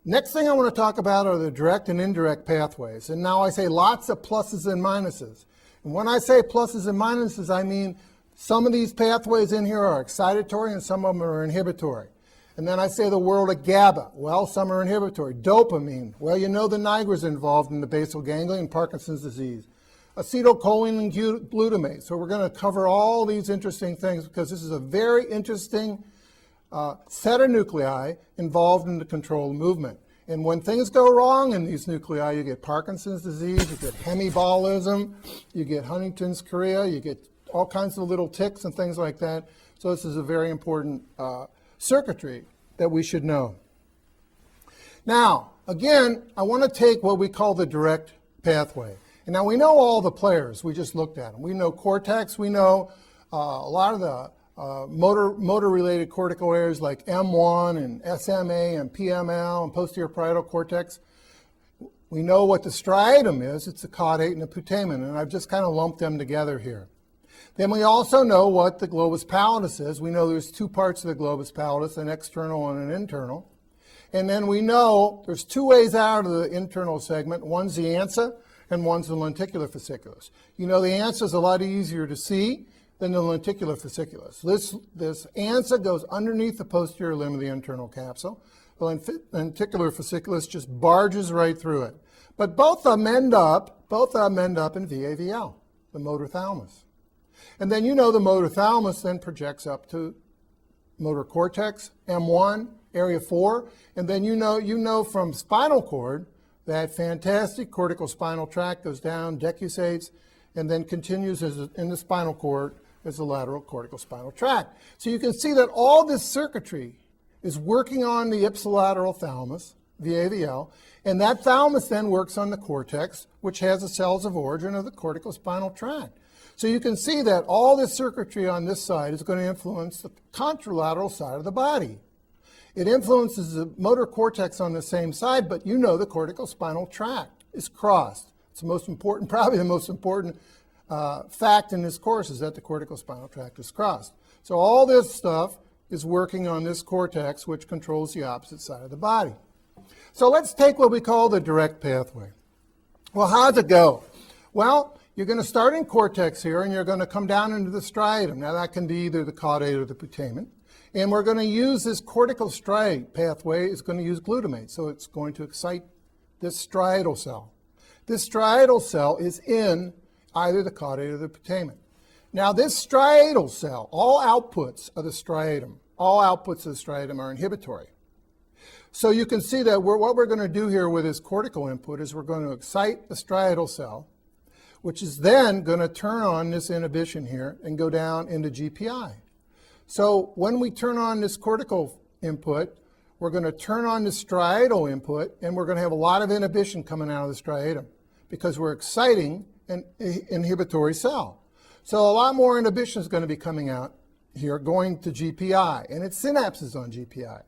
Next thing I want to talk about are the direct and indirect pathways. And now I say lots of pluses and minuses. And when I say pluses and minuses, I mean some of these pathways in here are excitatory and some of them are inhibitory. And then I say the world of GABA. Well, some are inhibitory. Dopamine. Well, you know the nigra's involved in the basal ganglia and Parkinson's disease. Acetylcholine and glutamate. So we're going to cover all these interesting things because this is a very interesting set of nuclei involved in the control of movement. And when things go wrong in these nuclei, you get Parkinson's disease, you get Hemi Baalism, you get Huntington's chorea, you get all kinds of little tics and things like that. So this is a very important circuitry that we should know. Now, again, I want to take what we call the direct pathway. And now we know all the players. We just looked at them. We know cortex. We know a lot of the motor-related cortical areas like M1 and SMA and PML and posterior parietal cortex. We know what the striatum is. It's the caudate and the putamen, and I've just kind of lumped them together here. Then we also know what the globus pallidus is. We know there's two parts of the globus pallidus, an external and an internal. And then we know there's two ways out of the internal segment. One's the ansa and one's the lenticular fasciculus. You know the ansa is a lot easier to see than the lenticular fasciculus. This ansa goes underneath the posterior limb of the internal capsule. The lenticular fasciculus just barges right through it. But both of them end up in VAVL, the motor thalamus. And then you know the motor thalamus then projects up to motor cortex, M1, area 4, and then you know from spinal cord that fantastic cortical spinal tract goes down, decussates, and then continues in the spinal cord as the lateral cortical spinal tract. So you can see that all this circuitry is working on the ipsilateral thalamus, VAVL, and that thalamus then works on the cortex, which has the cells of origin of the cortical spinal tract. So you can see that all this circuitry on this side is going to influence the contralateral side of the body. It influences the motor cortex on the same side, but you know the cortical spinal tract is crossed. It's the most important, probably the most important fact in this course is that the cortical spinal tract is crossed. So all this stuff is working on this cortex, which controls the opposite side of the body. So let's take what we call the direct pathway. Well, how does it go? Well, you're going to start in cortex here, and you're going to come down into the striatum. Now, that can be either the caudate or the putamen. And we're going to use this cortical striate pathway. It's going to use glutamate, so it's going to excite this striatal cell. This striatal cell is in either the caudate or the putamen. Now, this striatal cell, all outputs of the striatum are inhibitory. So you can see that what we're going to do here with this cortical input is we're going to excite the striatal cell, which is then going to turn on this inhibition here and go down into GPI. So when we turn on this cortical input, we're going to turn on the striatal input, and we're going to have a lot of inhibition coming out of the striatum because we're exciting an inhibitory cell. So a lot more inhibition is going to be coming out here going to GPI, and its synapses on GPI.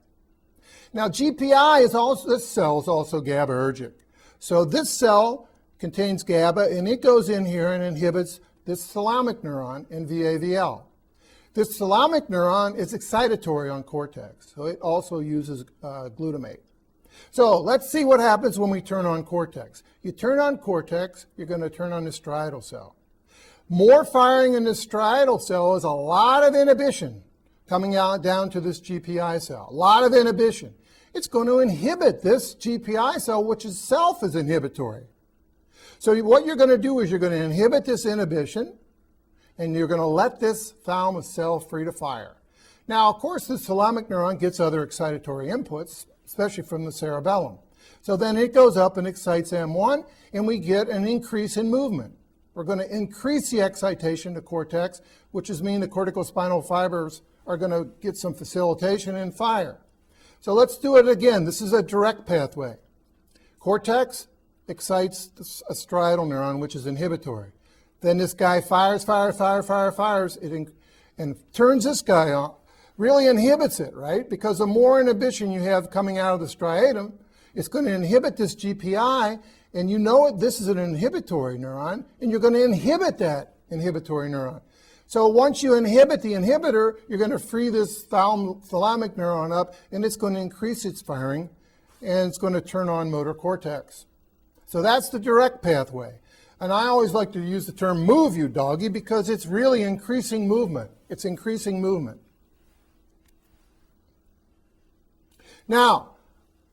Now GPI is also, this cell is also GABAergic. So this cell contains GABA, and it goes in here and inhibits this thalamic neuron in VAVL. This thalamic neuron is excitatory on cortex, so it also uses glutamate. So let's see what happens when we turn on cortex. You turn on cortex, you're going to turn on the striatal cell. More firing in the striatal cell is a lot of inhibition coming out down to this GPI cell. A lot of inhibition. It's going to inhibit this GPI cell, which itself is inhibitory. So what you're going to do is you're going to inhibit this inhibition, and you're going to let this thalamus cell free to fire. Now, of course, this thalamic neuron gets other excitatory inputs, especially from the cerebellum. So then it goes up and excites M1, and we get an increase in movement. We're going to increase the excitation to cortex, which is mean the cortical spinal fibers are going to get some facilitation and fire. So let's do it again. This is a direct pathway. Cortex excites a striatal neuron, which is inhibitory. Then this guy fires, and turns this guy on, really inhibits it, right? Because the more inhibition you have coming out of the striatum, it's going to inhibit this GPI, and you know this is an inhibitory neuron, and you're going to inhibit that inhibitory neuron. So once you inhibit the inhibitor, you're going to free this thalamic neuron up, and it's going to increase its firing and it's going to turn on motor cortex. So that's the direct pathway. And I always like to use the term move you doggy because it's really increasing movement. It's increasing movement. Now,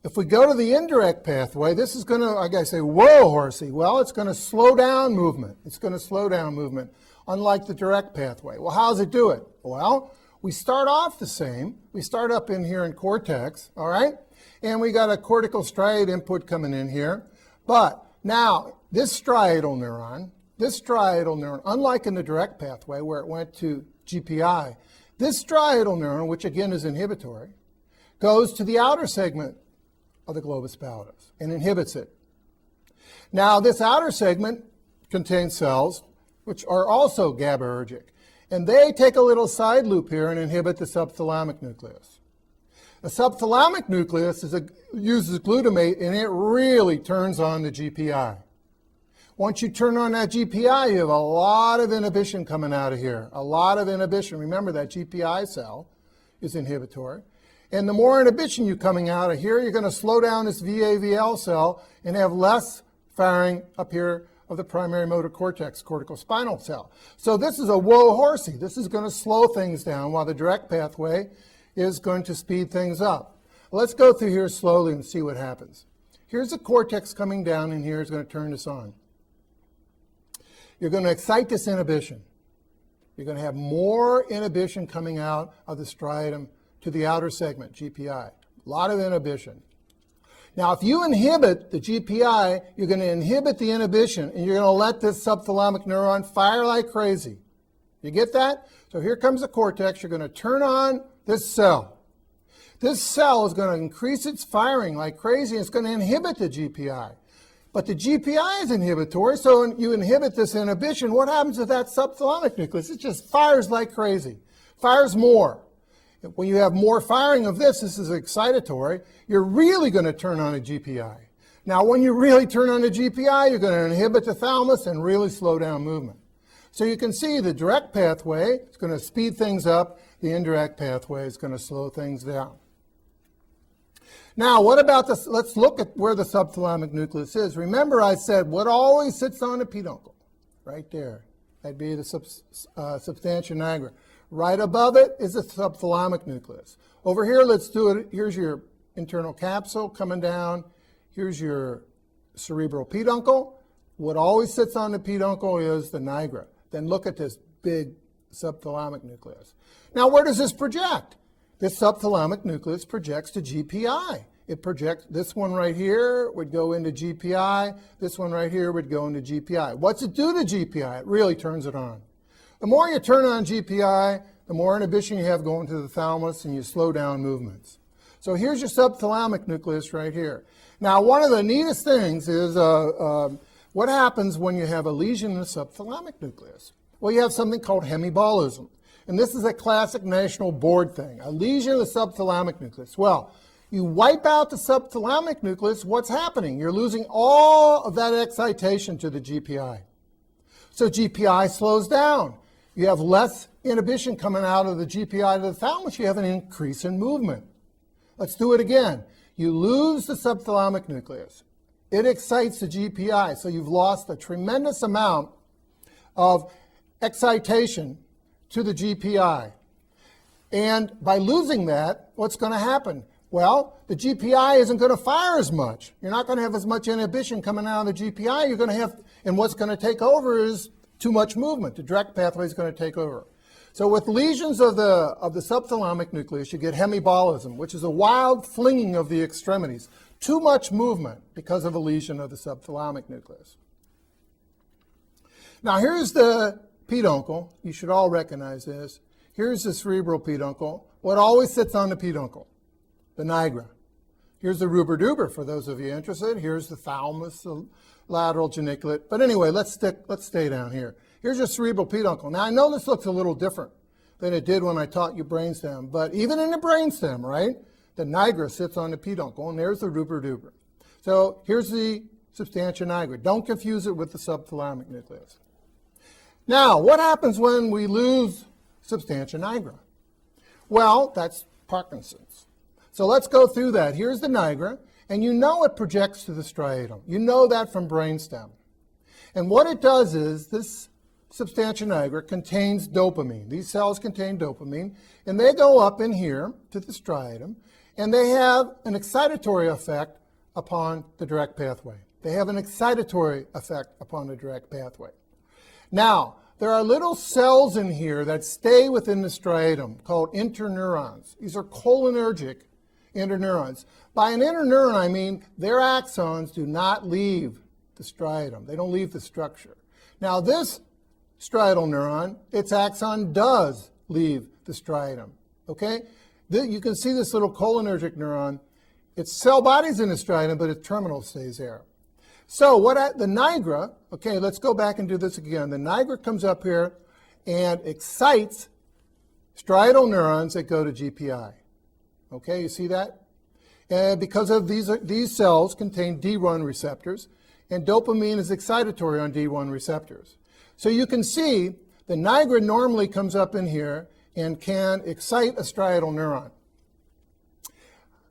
if we go to the indirect pathway, this is going to, like I say, whoa, horsey. Well, it's going to slow down movement. It's going to slow down movement, unlike the direct pathway. Well, how does it do it? Well, we start off the same. We start up in here in cortex, all right? And we got a cortical striate input coming in here. But now, this striatal neuron, unlike in the direct pathway where it went to GPI, this striatal neuron, which again is inhibitory, goes to the outer segment of the globus pallidus and inhibits it. Now, this outer segment contains cells which are also GABAergic, and they take a little side loop here and inhibit the subthalamic nucleus. The subthalamic nucleus uses glutamate, and it really turns on the GPI. Once you turn on that GPI, you have a lot of inhibition coming out of here, a lot of inhibition. Remember, that GPI cell is inhibitory. And the more inhibition you're coming out of here, you're going to slow down this VAVL cell and have less firing up here of the primary motor cortex, cortical spinal cell. So this is a whoa horsey. This is going to slow things down while the direct pathway is going to speed things up. Let's go through here slowly and see what happens. Here's the cortex coming down, and here is going to turn this on. You're going to excite this inhibition. You're going to have more inhibition coming out of the striatum to the outer segment, GPI. A lot of inhibition. Now, if you inhibit the GPI, you're going to inhibit the inhibition, and you're going to let this subthalamic neuron fire like crazy. You get that? So here comes the cortex. You're going to turn on this cell. This cell is going to increase its firing like crazy, and it's going to inhibit the GPI. But the GPI is inhibitory, so when you inhibit this inhibition, what happens to that subthalamic nucleus? It just fires like crazy, fires more. When you have more firing of this is excitatory, you're really going to turn on a GPI. Now, when you really turn on a GPI, you're going to inhibit the thalamus and really slow down movement. So you can see the direct pathway is going to speed things up. The indirect pathway is going to slow things down. Now, what about this? Let's look at where the subthalamic nucleus is. Remember, I said what always sits on the peduncle, right there. That'd be the substantia nigra. Right above it is the subthalamic nucleus. Over here, let's do it. Here's your internal capsule coming down. Here's your cerebral peduncle. What always sits on the peduncle is the nigra. Then look at this big subthalamic nucleus. Now, where does this project? This subthalamic nucleus projects to GPI. It projects, this one right here would go into GPI. This one right here would go into GPI. What's it do to GPI? It really turns it on. The more you turn on GPI, the more inhibition you have going to the thalamus, and you slow down movements. So here's your subthalamic nucleus right here. Now, one of the neatest things is what happens when you have a lesion in the subthalamic nucleus. Well, you have something called Hemi Baalism. And this is a classic national board thing, a lesion in the subthalamic nucleus. Well, you wipe out the subthalamic nucleus, what's happening? You're losing all of that excitation to the GPI. So GPI slows down. You have less inhibition coming out of the GPI to the thalamus. You have an increase in movement. Let's do it again. You lose the subthalamic nucleus. It excites the GPI, so you've lost a tremendous amount of excitation to the GPI. And by losing that, what's going to happen? Well, the GPI isn't going to fire as much. You're not going to have as much inhibition coming out of the GPI. You're going to have, and what's going to take over is too much movement. The direct pathway is going to take over. So with lesions of the subthalamic nucleus, you get Hemi Baalism, which is a wild flinging of the extremities. Too much movement because of a lesion of the subthalamic nucleus. Now here's the peduncle. You should all recognize this. Here's the cerebral peduncle. What always sits on the peduncle? The nigra. Here's the ruber-duber for those of you interested. Here's the thalamus, the lateral geniculate. But anyway, let's stay down here. Here's your cerebral peduncle. Now I know this looks a little different than it did when I taught you brainstem, but even in the brainstem, right, the nigra sits on the peduncle, and there's the ruber-duber. So here's the substantia nigra. Don't confuse it with the subthalamic nucleus. Now, what happens when we lose substantia nigra? Well, that's Parkinson's. So let's go through that. Here's the nigra, And you know it projects to the striatum. You know that from brainstem. And what it does is this substantia nigra contains dopamine. These cells contain dopamine, and they go up in here to the striatum, and they have an excitatory effect upon the direct pathway. They have an excitatory effect upon the direct pathway. Now, there are little cells in here that stay within the striatum called interneurons. These are cholinergic interneurons. By an interneuron, I mean their axons do not leave the striatum. They don't leave the structure. Now, this striatal neuron, its axon does leave the striatum. Okay? You can see this little cholinergic neuron. Its cell body's in the striatum, but its terminal stays there. So the nigra, okay, let's go back and do this again. The nigra comes up here and excites striatal neurons that go to GPI. Okay, you see that? And because of these cells contain D1 receptors, and dopamine is excitatory on D1 receptors. So you can see the nigra normally comes up in here and can excite a striatal neuron.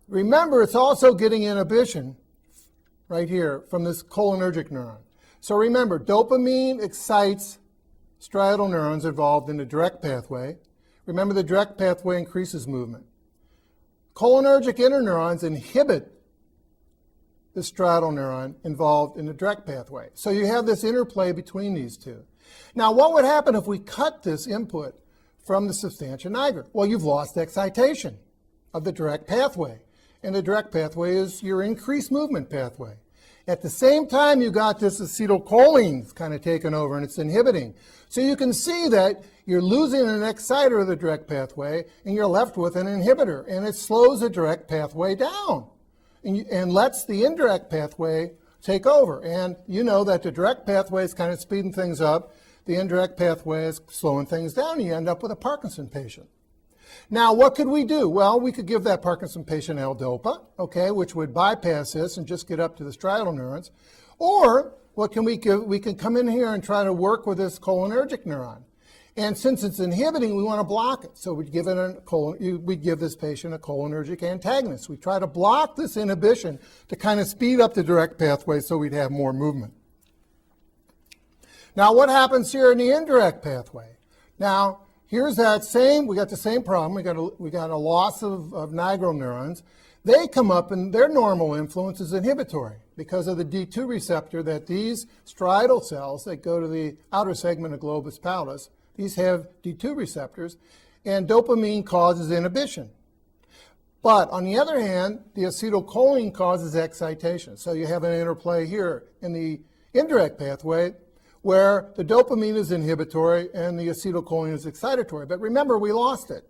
Remember, it's also getting inhibition right here from this cholinergic neuron. So remember, dopamine excites striatal neurons involved in the direct pathway. Remember, the direct pathway increases movement. Cholinergic interneurons inhibit the striatal neuron involved in the direct pathway. So you have this interplay between these two. Now, what would happen if we cut this input from the substantia nigra? Well, you've lost excitation of the direct pathway. And the direct pathway is your increased movement pathway. At the same time, you got this acetylcholine kind of taken over, and it's inhibiting. So you can see that you're losing an exciter of the direct pathway, and you're left with an inhibitor, and it slows the direct pathway down and lets the indirect pathway take over. And you know that the direct pathway is kind of speeding things up. The indirect pathway is slowing things down, and you end up with a Parkinson patient. Now, what could we do? Well, we could give that Parkinson patient L-DOPA, okay, which would bypass this and just get up to the striatal neurons. Or what can we give? We can come in here and try to work with this cholinergic neuron. And since it's inhibiting, we want to block it. So we'd give this patient a cholinergic antagonist. We try to block this inhibition to kind of speed up the direct pathway so we'd have more movement. Now, what happens here in the indirect pathway? Now, here's that same, we got the same problem. We got a loss of nigral neurons. They come up and their normal influence is inhibitory because of the D2 receptor that these striatal cells that go to the outer segment of Globus Pallidus, these have D2 receptors, and dopamine causes inhibition. But on the other hand, the acetylcholine causes excitation. So you have an interplay here in the indirect pathway where the dopamine is inhibitory and the acetylcholine is excitatory. But remember, we lost it.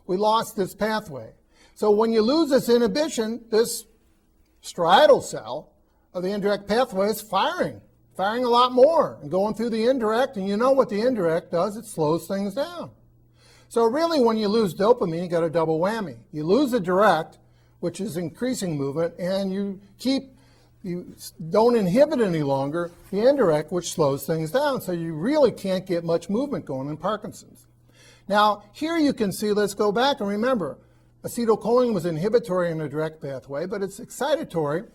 We lost this pathway. So when you lose this inhibition, this striatal cell of the indirect pathway is firing a lot more and going through the indirect. And you know what the indirect does? It slows things down. So really, when you lose dopamine, you got a double whammy. You lose the direct, which is increasing movement, and you don't inhibit any longer the indirect, which slows things down. So you really can't get much movement going in Parkinson's. Now, here you can see, let's go back and remember, acetylcholine was inhibitory in the direct pathway, but it's excitatory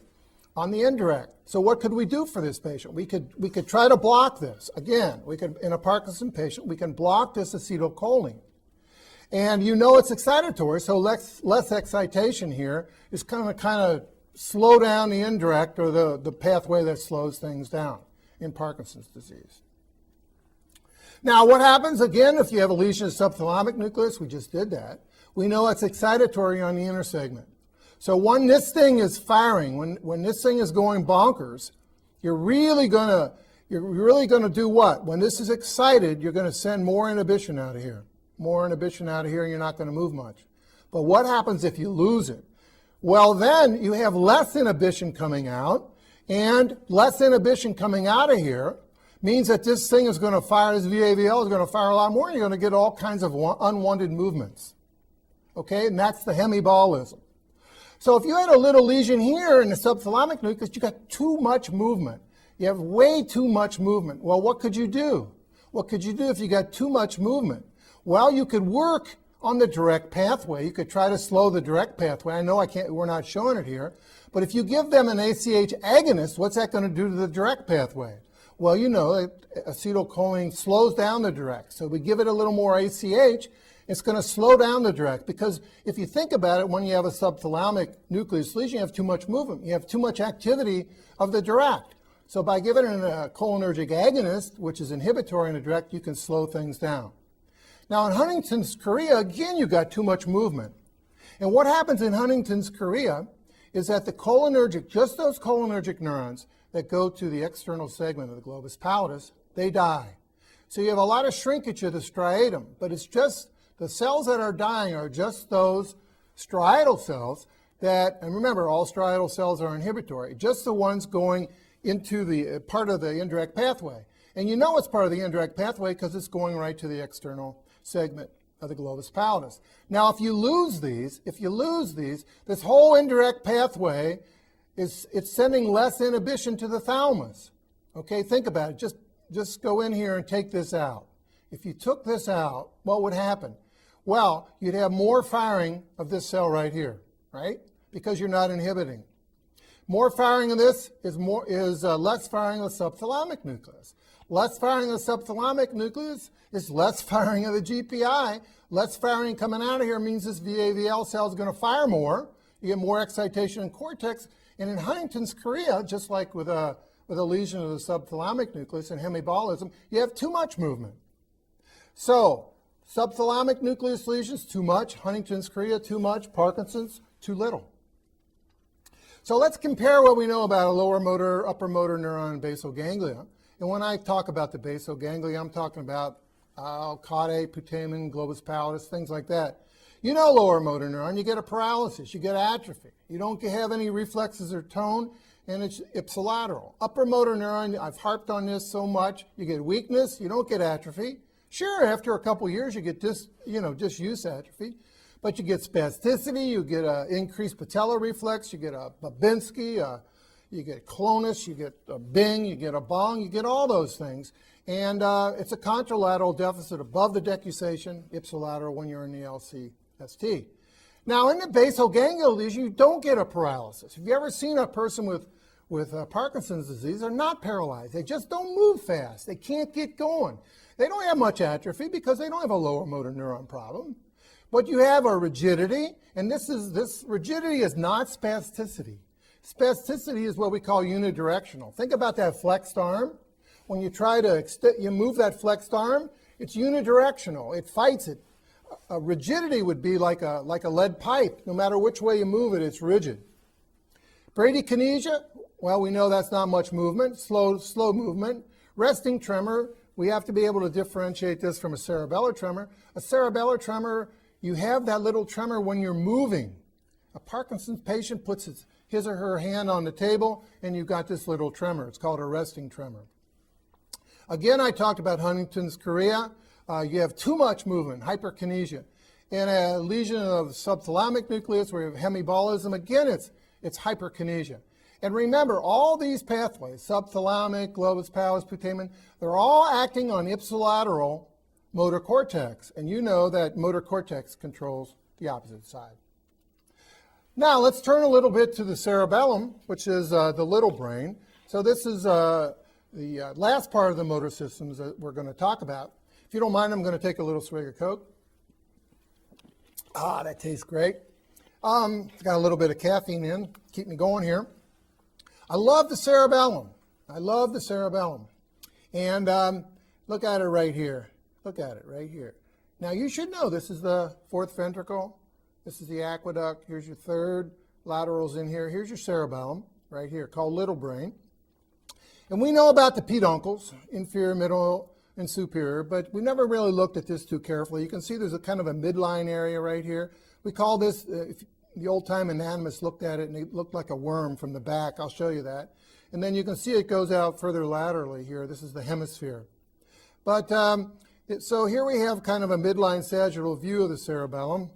on the indirect. So what could we do for this patient? We could try to block this. Again, in a Parkinson patient, we can block this acetylcholine. And you know it's excitatory, so less excitation here is kind of slow down the indirect or the pathway that slows things down in Parkinson's disease. Now, what happens, again, if you have a lesion of the subthalamic nucleus? We just did that. We know it's excitatory on the inner segment. So when this thing is firing, when this thing is going bonkers, you're really going to do what? When this is excited, you're going to send more inhibition out of here. More inhibition out of here, and you're not going to move much. But what happens if you lose it? Well, then you have less inhibition coming out, and less inhibition coming out of here means that this thing is going to fire, this VAVL is going to fire a lot more, and you're going to get all kinds of unwanted movements. Okay, and that's the Hemi Baalism. So if you had a little lesion here in the subthalamic nucleus, you got too much movement. You have way too much movement. Well, what could you do? What could you do if you got too much movement? Well, you could work on the direct pathway. You could try to slow the direct pathway. I know we're not showing it here, But if you give them an ACH agonist, what's that going to do to the direct pathway? Well, you know, acetylcholine slows down the direct. So we give it a little more ACH, it's going to slow down the direct, because if you think about it, when you have a subthalamic nucleus lesion, you have too much movement. You have too much activity of the direct. So by giving it a cholinergic agonist, which is inhibitory in the direct, you can slow things down. Now in Huntington's chorea, again, you got too much movement. And what happens in Huntington's chorea is that the cholinergic, just those cholinergic neurons that go to the external segment of the globus pallidus, they die. So you have a lot of shrinkage of the striatum, but it's just the cells that are dying are just those striatal cells that, and remember, all striatal cells are inhibitory, just the ones going into the part of the indirect pathway. And you know it's part of the indirect pathway because it's going right to the external segment of the globus pallidus. Now, if you lose these, this whole indirect pathway it's sending less inhibition to the thalamus. Okay, think about it. Just go in here and take this out. If you took this out, what would happen? Well, you'd have more firing of this cell right here, right? Because you're not inhibiting. More firing of this is less firing of the subthalamic nucleus. Less firing of the subthalamic nucleus is less firing of the GPI. Less firing coming out of here means this VAVL cell is going to fire more. You get more excitation in cortex. And in Huntington's chorea, just like with a lesion of the subthalamic nucleus in Hemi Baalism, you have too much movement. So subthalamic nucleus lesions, too much. Huntington's chorea, too much. Parkinson's, too little. So let's compare what we know about a lower motor, upper motor neuron and basal ganglia. And when I talk about the basal ganglia, I'm talking about caudate, putamen, globus pallidus, things like that. You know lower motor neuron, you get a paralysis, you get atrophy. You don't have any reflexes or tone, and it's ipsilateral. Upper motor neuron, I've harped on this so much, you get weakness, you don't get atrophy. Sure, after a couple years you get disuse atrophy, but you get spasticity, you get increased patellar reflex, you get a Babinski, you get clonus, you get a Bing, you get a Bong, you get all those things. And it's a contralateral deficit above the decussation, ipsilateral when you're in the LCST. Now in the basal ganglia lesion, you don't get a paralysis. Have you ever seen a person with Parkinson's disease? They're not paralyzed. They just don't move fast. They can't get going. They don't have much atrophy because they don't have a lower motor neuron problem. But you have a rigidity, and this rigidity is not spasticity. Spasticity is what we call unidirectional. Think about that flexed arm. When you try to you move that flexed arm, it's unidirectional. It fights it. A rigidity would be like a lead pipe. No matter which way you move it, it's rigid. Bradykinesia, well, we know that's not much movement, slow movement. Resting tremor, we have to be able to differentiate this from a cerebellar tremor. A cerebellar tremor, you have that little tremor when you're moving. A Parkinson's patient puts his or her hand on the table, and you've got this little tremor. It's called a resting tremor. Again, I talked about Huntington's chorea. You have too much movement, hyperkinesia. In a lesion of the subthalamic nucleus where you have Hemi Baalism, again, it's hyperkinesia. And remember, all these pathways, subthalamic, globus pallidus, putamen, they're all acting on ipsilateral motor cortex. And you know that motor cortex controls the opposite side. Now, let's turn a little bit to the cerebellum, which is the little brain. So this is the last part of the motor systems that we're going to talk about. If you don't mind, I'm going to take a little swig of Coke. Ah, that tastes great. It's got a little bit of caffeine in, keep me going here. I love the cerebellum. I love the cerebellum. And look at it right here. Look at it right here. Now, you should know this is the fourth ventricle. This is the aqueduct. Here's your third. Laterals in here. Here's your cerebellum right here, called little brain. And we know about the peduncles, inferior, middle, and superior, but we never really looked at this too carefully. You can see there's a kind of a midline area right here. We call this, if the old-time anatomists looked at it, and it looked like a worm from the back. I'll show you that. And then you can see it goes out further laterally here. This is the hemisphere. But so here we have kind of a midline sagittal view of the cerebellum.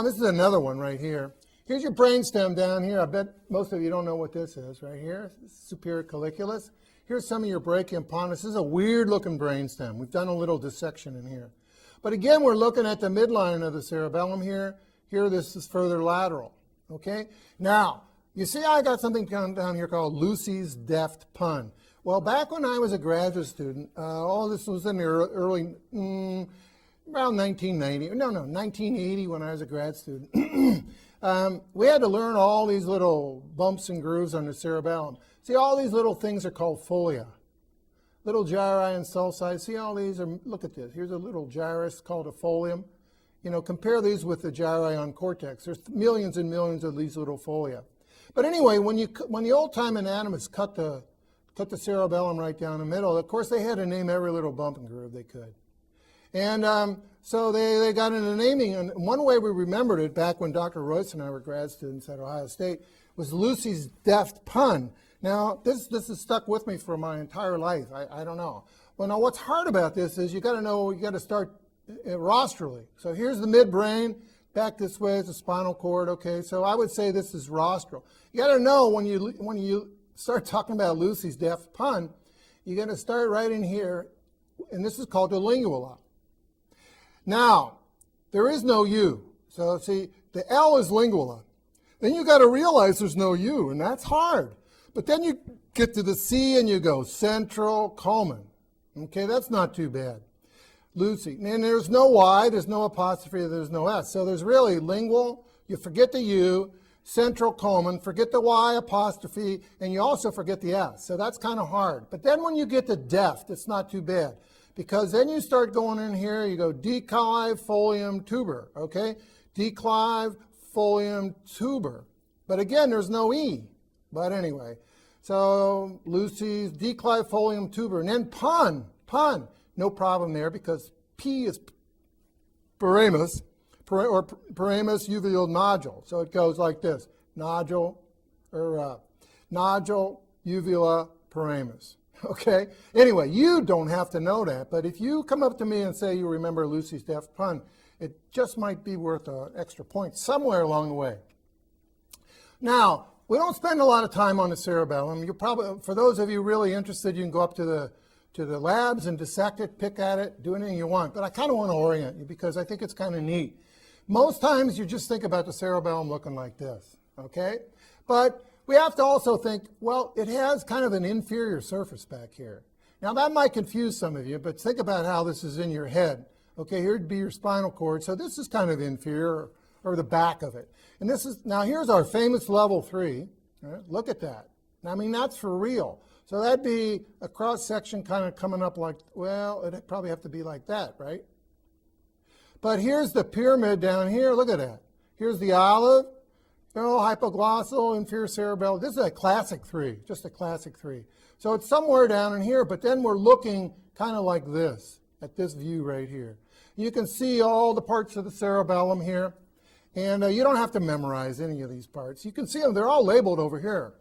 This is another one right here. Here's your brainstem down here. I bet most of you don't know what this is right here. Superior colliculus. Here's some of your brachium pons. This is a weird-looking brainstem. We've done a little dissection in here. But again, we're looking at the midline of the cerebellum here. Here, this is further lateral. Okay? Now, You see, I got something down here called Lucy's deft pun. Well, back when I was a graduate student, all this was in the early, around 1980 when I was a grad student. We had to learn all these little bumps and grooves on the cerebellum. See, all these little things are called folia. Little gyri and sulci. See, all these are, look at this. Here's a little gyrus called a folium. You know, compare these with the gyri on cortex. There's millions and millions of these little folia. But anyway, when the old-time anatomists cut the cerebellum right down the middle, of course they had to name every little bump and groove they could. And so they got into naming, and one way we remembered it back when Dr. Royce and I were grad students at Ohio State was Lucy's deft pun. Now, this has stuck with me for my entire life. I don't know. Well, now what's hard about this is you got to start rostrally. So here's the midbrain. Back this way is the spinal cord. Okay, so I would say this is rostral. You got to know when you start talking about Lucy's deft pun, you got to start right in here, and this is called the lingula. Now, there is no U. So see, the L is lingula. Then you got to realize there's no U, and that's hard. But then you get to the C and you go central culmen. Okay, that's not too bad. Lucy. And there's no Y, there's no apostrophe, there's no S. So there's really lingual, you forget the U, central culmen, forget the Y apostrophe, and you also forget the S. So that's kind of hard. But then when you get to deft, it's not too bad. Because then you start going in here, you go declive folium tuber, okay? Declive folium tuber. But again, there's no E. But anyway, so Lucy's declive folium tuber. And then pun, no problem there because P is paramus, or paramus uveal nodule. So it goes like this, nodule, uvula, paramus. Okay? Anyway, you don't have to know that, but if you come up to me and say you remember Lucy's deft pun, it just might be worth an extra point somewhere along the way. Now, we don't spend a lot of time on the cerebellum. You probably, for those of you really interested, you can go up to the labs and dissect it, pick at it, do anything you want. But I kind of want to orient you because I think it's kind of neat. Most times you just think about the cerebellum looking like this, okay? But we have to also think, well, it has kind of an inferior surface back here. Now that might confuse some of you, but think about how this is in your head. Okay, here'd be your spinal cord. So this is kind of inferior, or the back of it. And this is, now here's our famous level 3. Right? Look at that. I mean, that's for real. So that'd be a cross section kind of coming up like, well, it'd probably have to be like that, right? But here's the pyramid down here. Look at that. Here's the olive, hypoglossal, inferior cerebellum. This is a classic 3, just a classic 3. So it's somewhere down in here, but then we're looking kind of like this, at this view right here. You can see all the parts of the cerebellum here. And you don't have to memorize any of these parts. You can see them. They're all labeled over here.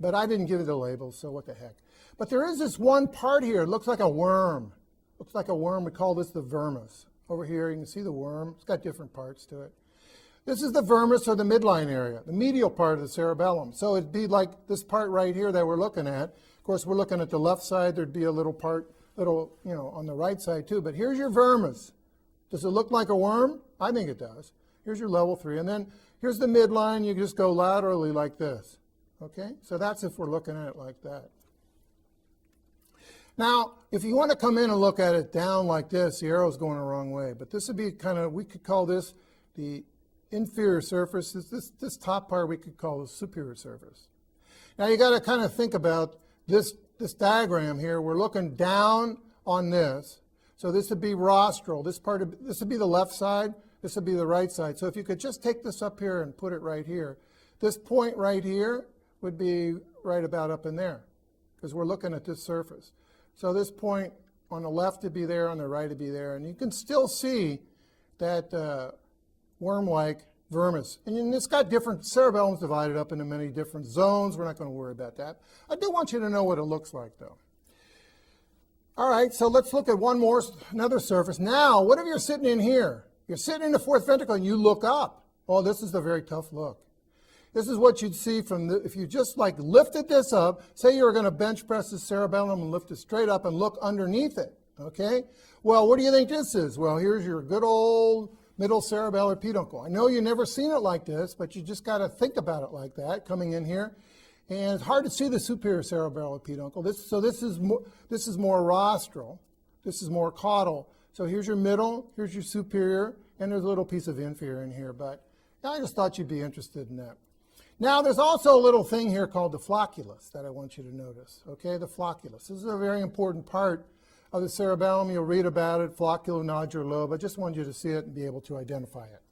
But I didn't give you the labels, so what the heck. But there is this one part here. It looks like a worm. Looks like a worm. We call this the vermis. Over here, you can see the worm. It's got different parts to it. This is the vermis, or the midline area, the medial part of the cerebellum. So it'd be like this part right here that we're looking at. Of course, we're looking at the left side. There'd be a little part, on the right side too. But here's your vermis. Does it look like a worm? I think it does. Here's your level 3. And then here's the midline. You just go laterally like this. Okay? So that's if we're looking at it like that. Now, if you want to come in and look at it down like this, the arrow's going the wrong way. But this would be kind of, we could call this the inferior surface. This top part we could call the superior surface. Now, you got to kind of think about this diagram here. We're looking down on this. So this would be rostral. This would be the left side. This would be the right side. So if you could just take this up here and put it right here, this point right here would be right about up in there because we're looking at this surface. So this point on the left would be there, on the right would be there. And you can still see that worm-like vermis. And it's got different, cerebellum's divided up into many different zones. We're not going to worry about that. I do want you to know what it looks like, though. All right, so let's look at another surface. Now, what if you're sitting in here? You're sitting in the fourth ventricle and you look up. Oh, this is a very tough look. This is what you'd see if you just like lifted this up, say you were going to bench press the cerebellum and lift it straight up and look underneath it, okay? Well, what do you think this is? Well, here's your good old middle cerebellar peduncle. I know you've never seen it like this, but you just got to think about it like that, coming in here. And it's hard to see the superior cerebellar peduncle. This is more rostral. This is more caudal. So here's your middle, here's your superior, and there's a little piece of inferior in here. But I just thought you'd be interested in that. Now, there's also a little thing here called the flocculus that I want you to notice. Okay, the flocculus. This is a very important part of the cerebellum. You'll read about it, flocculonodular lobe. I just wanted you to see it and be able to identify it.